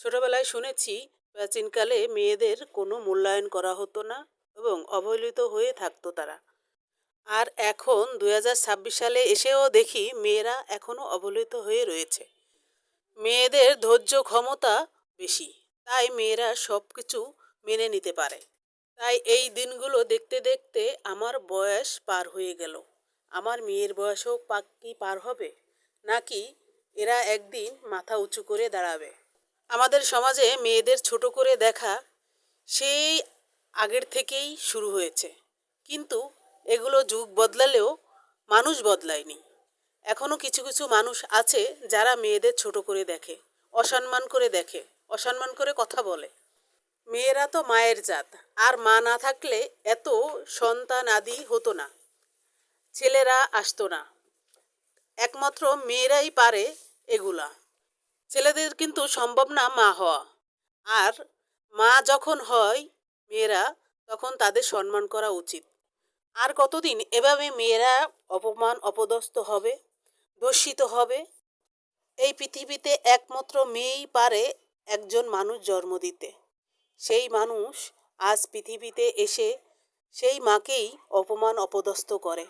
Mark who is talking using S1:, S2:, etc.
S1: ছোটবেলায় শুনেছি প্রাচীনকালে মেয়েদের কোনো মূল্যায়ন করা হতো না এবং অবহেলিত হয়ে থাকতো তারা। আর এখন 2026 সালে এসেও দেখি মেয়েরা এখনো অবহেলিত হয়ে রয়েছে। মেয়েদের ধৈর্য ক্ষমতা বেশি, তাই মেয়েরা সব কিছু মেনে নিতে পারে। তাই এই দিনগুলো দেখতে দেখতে আমার বয়স পার হয়ে গেল। আমার মেয়ের বয়সও কি পার হবে, নাকি এরা একদিন মাথা উঁচু করে দাঁড়াবে? আমাদের সমাজে মেয়েদের ছোট করে দেখা সেই আগের থেকেই শুরু হয়েছে। কিন্তু এগুলো যুগ বদলালেও মানুষ বদলায়নি। এখনো কিছু কিছু মানুষ আছে যারা মেয়েদের ছোট করে দেখে, অসম্মান করে দেখে, অসম্মান করে কথা বলে। মেয়েরা তো মায়ের জাত, আর মা না থাকলে এত সন্তান আদি হতো না, ছেলেরা আসতো না। একমাত্র মেয়েরাই পারে এগুলা। ছেলেদের কিন্তু সম্ভব না মা হওয়া। আর মা যখন হয় মেয়েরা, তখন তাদের সম্মান করা উচিত। আর কতদিন এভাবে মেয়েরা অপমান অপদস্থ হবে, ধর্ষিত হবে? এই পৃথিবীতে একমাত্র মেয়েই পারে একজন মানুষ জন্ম দিতে। সেই মানুষ আজ পৃথিবীতে এসে সেই মাকেই অপমান অপদস্থ করে।